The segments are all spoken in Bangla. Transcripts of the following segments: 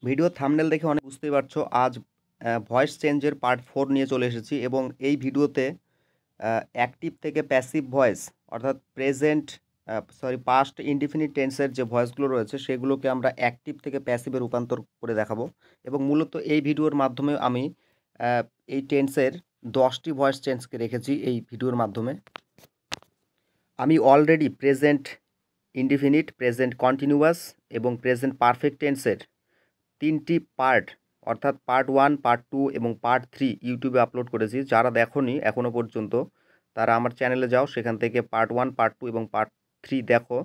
ভিডিও থাম্বনেল দেখে অনেক বুঝতেই পারছো আজ ভয়েস চেঞ্জের পার্ট 4 নিয়ে চলে এসেছি এবং এই ভিডিওতে অ্যাক্টিভ থেকে প্যাসিভ ভয়েস অর্থাৎ পাস্ট ইনডিফিনিট টেন্সের যে ভয়েসগুলো রয়েছে সেগুলোকে আমরা অ্যাক্টিভ থেকে প্যাসিভে রূপান্তর করে দেখাবো এবং মূলত এই ভিডিওর মাধ্যমে আমি এই টেন্সের 10টি ভয়েস চেঞ্জকে রেখেছি এই ভিডিওর মাধ্যমে। আমি already present indefinite, present continuous এবং প্রেজেন্ট পারফেক্ট টেন্সের 3টি পার্ট অর্থাৎ পার্ট 1, পার্ট 2 এবং পার্ট 3 ইউটিউবে আপলোড করেছি। যারা দেখোনি এখনও পর্যন্ত তারা আমার চ্যানেলে যাও, সেখান থেকে পার্ট 1, পার্ট 2 এবং পার্ট 3 দেখো।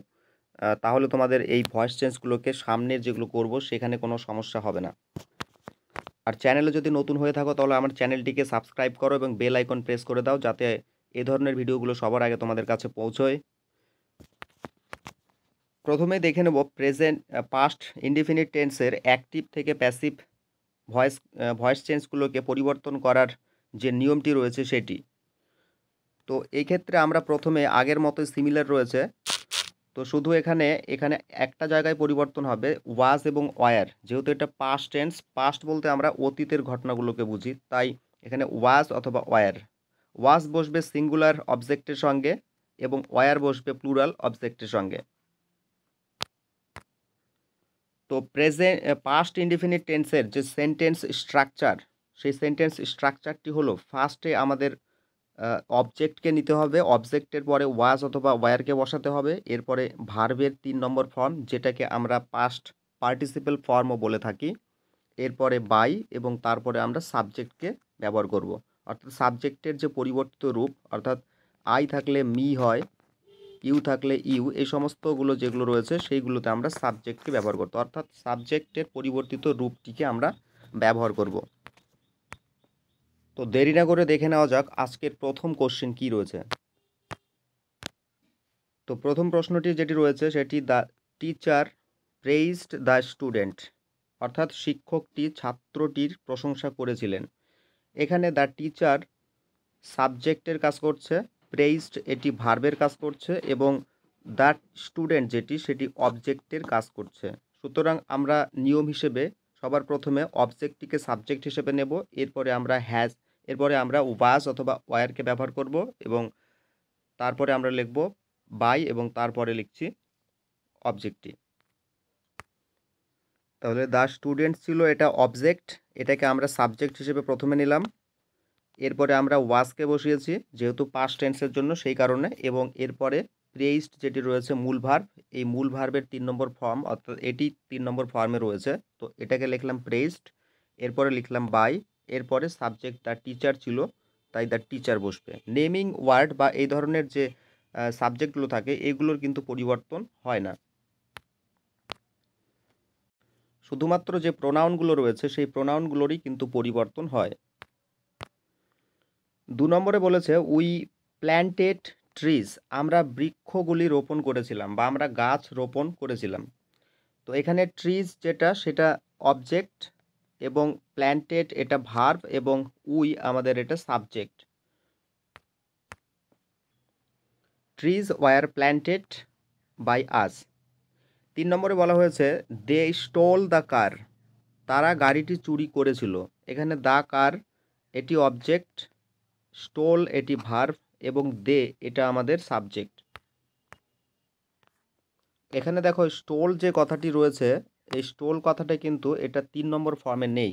তাহলে তোমাদের এই ভয়েস চেঞ্জগুলোকে সামনের যেগুলো করব সেখানে কোনো সমস্যা হবে না। আর চ্যানেলে যদি নতুন হয়ে থাকো তাহলে আমার চ্যানেলটিকে সাবস্ক্রাইব করো এবং বেল আইকন প্রেস করে দাও যাতে এই ধরনের ভিডিওগুলো সবার আগে তোমাদের কাছে পৌঁছয়। প্রথমে দেখে নেব পাস্ট ইনডিফিনিট টেন্সের অ্যাক্টিভ থেকে প্যাসিভ ভয়েস চেঞ্জগুলোকে পরিবর্তন করার যে নিয়মটি রয়েছে সেটি। তো এই ক্ষেত্রে আমরা প্রথমে আগের মতোই সিমিলার রয়েছে, তো শুধু এখানে একটা জায়গায় পরিবর্তন হবে, ওয়াজ এবং ওয়ার। যেহেতু এটা পাস্ট টেন্স, পাস্ট বলতে আমরা অতীতের ঘটনাগুলোকে বুঝি, তাই এখানে ওয়াজ অথবা ওয়ার। ওয়াজ বসবে সিঙ্গুলার অবজেক্টের সঙ্গে এবং ওয়ার বসবে প্লুরাল অবজেক্টের সঙ্গে। তো পাস্ট ইনডিফিনিট টেন্সের যে সেন্টেন্স স্ট্রাকচার, সেই সেন্টেন্স স্ট্রাকচারটি হলো ফার্স্টে আমাদের অবজেক্টকে নিতে হবে, অবজেক্টের পরে ওয়াজ অথবা ওয়ারকে বসাতে হবে, এরপরে ভার্বের 3 নম্বর ফর্ম যেটাকে আমরা পাস্ট পার্টিসিপেল ফর্মও বলে থাকি, এরপরে বাই এবং তারপরে আমরা সাবজেক্টকে ব্যবহার করব। অর্থাৎ সাবজেক্টের যে পরিবর্তিত রূপ, অর্থাৎ আই থাকলে মি হয়, ইউ থাকলে ইউ, এই সমস্তগুলো যেগুলো রয়েছে সেইগুলোতে আমরা সাবজেক্টকে ব্যবহার করতে, অর্থাৎ সাবজেক্টের পরিবর্তিত রূপটিকে আমরা ব্যবহার করব। তো দেরি না করে দেখে নেওয়া যাক আজকের প্রথম কোশ্চেন কি রয়েছে। তো প্রথম প্রশ্নটি যেটি রয়েছে সেটি, দ্য টিচার প্রেইজড দ্য স্টুডেন্ট, অর্থাৎ শিক্ষকটি ছাত্রটির প্রশংসা করেছিলেন। এখানে দ্য টিচার সাবজেক্টের কাজ করছে, প্রেইজড এটি ভার্বের কাজ করছে এবং দ্য স্টুডেন্ট যেটি সেটি অবজেক্টের কাজ করছে। সুতরাং আমরা নিয়ম হিসেবে সবার প্রথমে অবজেক্টটিকে সাবজেক্ট হিসেবে নেব, এরপরে আমরা ওয়াজ অথবা ওয়ারকে ব্যবহার করব এবং তারপরে আমরা লিখব বাই এবং তারপরে লিখছি অবজেক্টটি। তাহলে দ্য স্টুডেন্ট ছিল এটা অবজেক্ট, এটাকে আমরা সাবজেক্ট হিসেবে প্রথমে নিলাম, এরপরে আমরা ওয়াজকে বসিয়েছি যেহেতু পাস্ট টেন্সের জন্য সেই কারণে, এবং এরপরে প্রেইজড যেটি রয়েছে মূল ভার্ব, এই মূল ভার্বের 3 নম্বর ফর্ম, অর্থাৎ এটি 3 নম্বর ফর্মে রয়েছে, তো এটাকে লিখলাম প্রেইজড, এরপরে লিখলাম বাই, এরপরে সাবজেক্ট দ্য টিচার ছিল তাই দ্য টিচার বসবে। নেমিং ওয়ার্ড বা এই ধরনের যে সাবজেক্টগুলো থাকে এগুলোর কিন্তু পরিবর্তন হয় না, শুধুমাত্র যে প্রোনাউনগুলো রয়েছে সেই প্রোনাউনগুলোরই কিন্তু পরিবর্তন হয়। 2 নম্বরে বলেছে উই প্ল্যান্টেড ট্রিজ, আমরা বৃক্ষগুলি রোপণ করেছিলাম বা আমরা গাছ রোপণ করেছিলাম। তো এখানে ট্রিজ যেটা সেটা অবজেক্ট এবং প্ল্যান্টেড এটা ভার্ব এবং উই আমাদের এটা subject. Trees were planted by us. 3 নম্বরে বলা হয়েছে দে স্টোল দ্য কার, তারা গাড়িটি চুরি করেছিল। এখানে দ্য কার এটি অবজেক্ট, স্টোল এটি ভার্ব এবং দে এটা আমাদের সাবজেক্ট। এখানে দেখো স্টোল যে কথাটি রয়েছে, এই স্টোল কথাটা কিন্তু এটা 3 নম্বর ফর্মে নেই,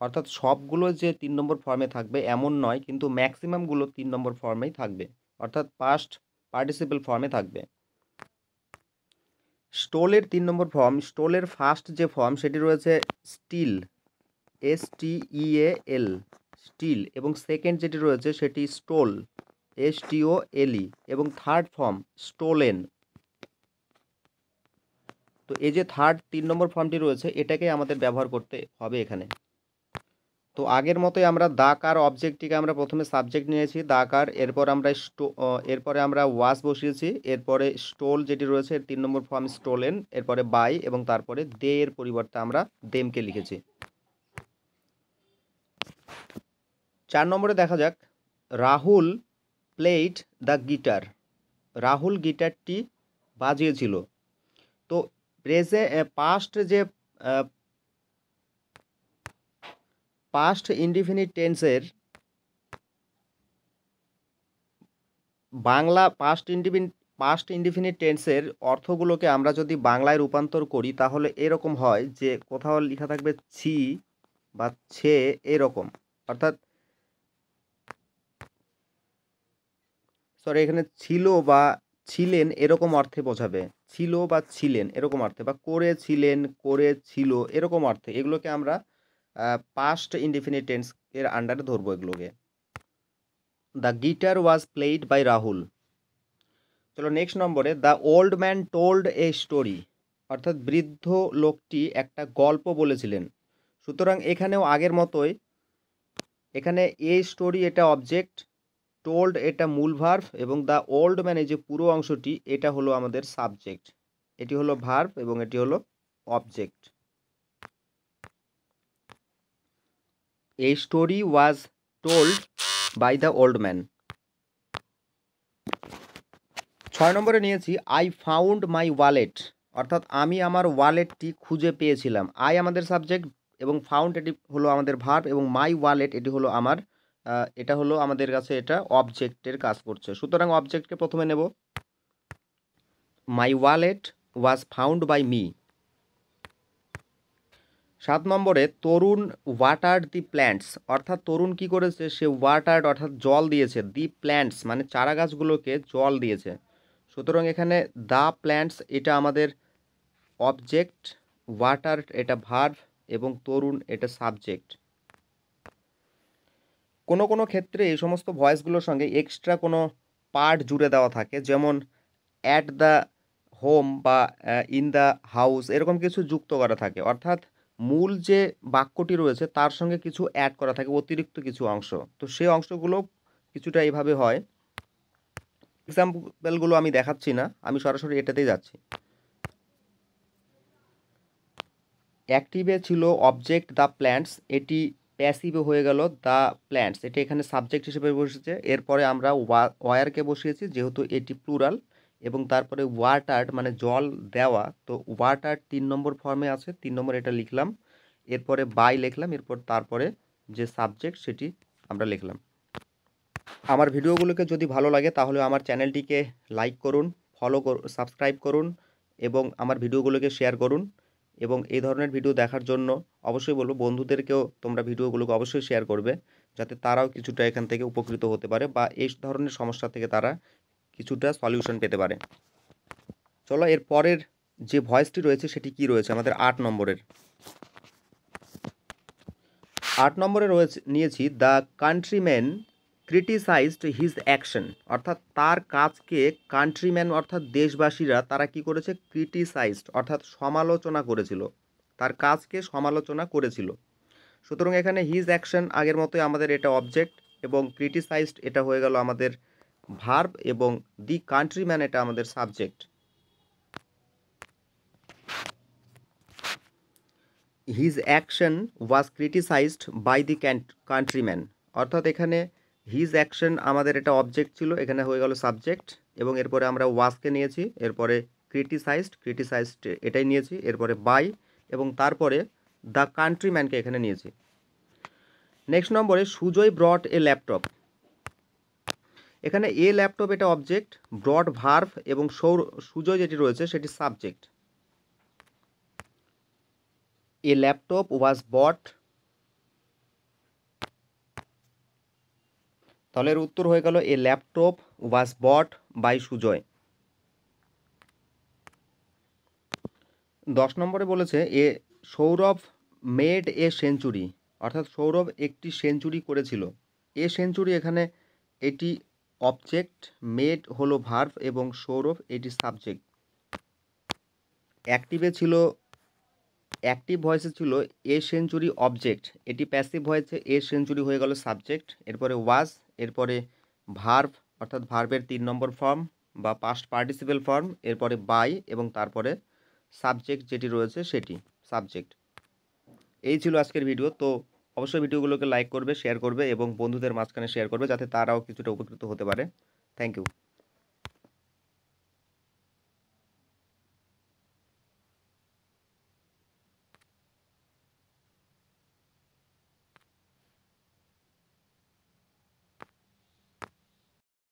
অর্থাৎ সবগুলো যে 3 নম্বর ফর্মে থাকবে এমন নয়, কিন্তু ম্যাক্সিমামগুলো 3 নম্বর ফর্মেই থাকবে, অর্থাৎ পাস্ট পার্টিসিপেল ফর্মে থাকবে। স্টোলের 3 নম্বর ফর্ম, স্টোলের ফার্স্ট যে ফর্ম সেটি রয়েছে স্টিল, STEAL, স্টিল, এবং সেকেন্ড যেটি রয়েছে সেটি স্টোল, STOLE, এবং থার্ড ফর্ম স্টোলেন। তো এই যে থার্ড 3 নম্বর ফর্মটি রয়েছে এটাকে আমাদের ব্যবহার করতে হবে এখানে। তো আগের মতোই আমরা দা কার অবজেক্টটিকে আমরা প্রথমে সাবজেক্ট নিয়েছি দা কার, এরপরে আমরা ওয়াজ বসিয়েছি, এরপরে স্টোল যেটি রয়েছে 3 নম্বর ফর্ম স্টোলেন, এরপরে বাই এবং তারপরে দে এর পরিবর্তে আমরা দেমকে লিখেছি। 4 নম্বরে দেখা যাক Rahul played the guitar, Rahul গিটারটি বাজিয়েছিল। তো পাস্ট যে পাস্ট ইনডিফিনিট টেন্সের বাংলা পাস্ট ইনডিফিনিট টেন্সের অর্থগুলোকে আমরা যদি বাংলায় রূপান্তর করি তাহলে এরকম হয় যে কোথাও লেখা থাকবে ছি বা ছে এরকম, অর্থাৎ সরি এখানে ছিল বা ছিলেন এরকম অর্থে বোঝাবে, ছিল বা ছিলেন এরকম অর্থে, বা করেছিলেন করেছিল এরকম অর্থে। এগুলোকে আমরা পাস্ট ইনডিফিনিট টেন্স এর আন্ডারে ধরবো এগুলোকে। The guitar was played by Rahul. চলো নেক্সট নম্বরে, the old man told a story, অর্থাৎ বৃদ্ধ লোকটি একটা গল্প বলেছিলেন। সুতরাং এখানেও আগের মতোই, এখানে এ স্টোরি এটা অবজেক্ট, টোল্ড এটা মূল ভার্ব, এবং দ্য ওল্ড ম্যান এই যে পুরো অংশটি এটা হলো আমাদের সাবজেক্ট। এটি হলো ভার্ব এবং এটি হলো object. A story was told by the old man. 6 নম্বরে নিয়েছি আই ফাউন্ড মাই ওয়ালেট, অর্থাৎ আমি আমার ওয়ালেটটি খুঁজে পেয়েছিলাম। আই আমাদের সাবজেক্ট এবং ফাউন্ড এটি হলো আমাদের ভার্ব, এবং মাই ওয়ালেট এটি হলো আমার এটা হলো আমাদের কাছে এটা অবজেক্টের কাজ করছে। সুতরাং অবজেক্টকে প্রথমে নেব। My wallet was found by me. 7 নম্বরে তরুণ ওয়াটার্ড দি প্ল্যান্টস, অর্থাৎ তরুণ কি করেছে, সে ওয়াটার্ড অর্থাৎ জল দিয়েছে, দি প্ল্যান্টস মানে চারা গাছগুলোকে জল দিয়েছে। সুতরাং এখানে দ্য প্ল্যান্টস এটা আমাদের অবজেক্ট, ওয়াটার এটা ভার্ব এবং তরুণ এটা সাবজেক্ট। কোনো কোনো ক্ষেত্রে এই সমস্ত ভয়েসগুলোর সঙ্গে এক্সট্রা কোনো পার্ট জুড়ে দেওয়া থাকে, যেমন অ্যাট দ্য হোম বা ইন দ্য হাউস এরকম কিছু যুক্ত করা থাকে, অর্থাৎ মূল যে বাক্যটি রয়েছে তার সঙ্গে কিছু অ্যাড করা থাকে, অতিরিক্ত কিছু অংশ। তো সেই অংশগুলো কিছুটা এইভাবে হয়। এক্সাম্পলগুলো আমি দেখাচ্ছি না, আমি সরাসরি এটাতেই যাচ্ছি। অ্যাক্টিভে ছিল অবজেক্ট দ্য প্ল্যান্টস, এটি প্যাসিভে হয়ে গেল দ্য প্ল্যান্টস, এটি এখানে সাবজেক্ট হিসেবে বসেছে। এরপরে আমরা ওয়ারকে বসিয়েছি যেহেতু এটি প্লুরাল, এবং তারপরে ওয়াটার্ড মানে জল দেওয়া, তো ওয়াটার 3 নম্বর ফর্মে আছে, 3 নম্বর এটা লিখলাম। এরপরে বাই লিখলাম, এরপর তারপরে যে সাবজেক্ট সেটি আমরা লিখলাম। আমার ভিডিওগুলোকে যদি ভালো লাগে তাহলে আমার চ্যানেলটিকে লাইক করুন, ফলো করুন, সাবস্ক্রাইব করুন এবং আমার ভিডিওগুলোকে শেয়ার করুন। এবং এই ধরনের ভিডিও দেখার জন্য অবশ্যই বলবো বন্ধুদেরকেও তোমরা ভিডিওগুলোকে অবশ্যই শেয়ার করবে, যাতে তারাও কিছুটা এখান থেকে উপকৃত হতে পারে বা এই ধরনের সমস্যা থেকে তারা কিছুটা সলিউশন পেতে পারে। চলো এর পরের যে ভয়েসটি রয়েছে সেটি কি রয়েছে আমাদের 8 নম্বরের। 8 নম্বরে রয়েছে নিয়েছি the countryman criticised his action, অর্থাৎ তার কাজকে কান্ট্রিম্যান অর্থাৎ দেশবাসীরা তারা কি করেছে, ক্রিটিসাইজড অর্থাৎ সমালোচনা করেছিল, তার কাজকে সমালোচনা করেছিল। সুতরাং এখানে হিজ অ্যাকশন আগের মতোই আমাদের এটা অবজেক্ট, এবং ক্রিটিসাইজড এটা হয়ে গেল আমাদের ভার্ব, এবং দি কান্ট্রিম্যান এটা আমাদের subject. His action was criticised by the countryman, অর্থাৎ এখানে হিজ অ্যাকশন আমাদের এটা অবজেক্ট ছিল, এখানে হয়ে গেল সাবজেক্ট, এবং এরপরে আমরা ওয়াজকে নিয়েছি, এরপরে ক্রিটিসাইজড এটাই নিয়েছি, এরপরে বাই, এবং তারপরে দ্য কান্ট্রিম্যানকে এখানে নিয়েছি। নেক্সট নম্বরে সুজয় ব্রট এ ল্যাপটপ, এখানে এ ল্যাপটপ এটা অবজেক্ট, ব্রট ভার্ব, এবং সুজয় যেটি রয়েছে সেটি সাবজেক্ট। এ ল্যাপটপ ওয়াজ বট, তাহলে এর উত্তর হয়ে গেল a laptop was bought by Sujoy. 10 নম্বরে বলেছে এ সৌরভ মেড এ সেঞ্চুরি, অর্থাৎ সৌরভ একটি সেঞ্চুরি করেছিল। এ সেঞ্চুরি এখানে এটি অবজেক্ট, মেড হলো ভার্ব এবং সৌরভ এটি সাবজেক্ট। অ্যাক্টিভ ভয়েসে ছিল এ সেঞ্চুরি অবজেক্ট, এটি প্যাসিভ ভয়েসে এ সেঞ্চুরি হয়ে গেল সাবজেক্ট, এরপরে ওয়াজ, এরপরে ভার্ব অর্থাৎ ভার্বের 3 নম্বর ফর্ম বা পাস্ট পার্টিসিপেল ফর্ম, এরপরে বাই, এবং তারপরে সাবজেক্ট যেটি রয়েছে সেটি সাবজেক্ট। এই ছিল আজকের ভিডিও। তো অবশ্যই ভিডিওগুলোকে লাইক করবে, শেয়ার করবে এবং বন্ধুদের মাঝখানে শেয়ার করবে যাতে তারাও কিছুটা উপকৃত হতে পারে। Thank you.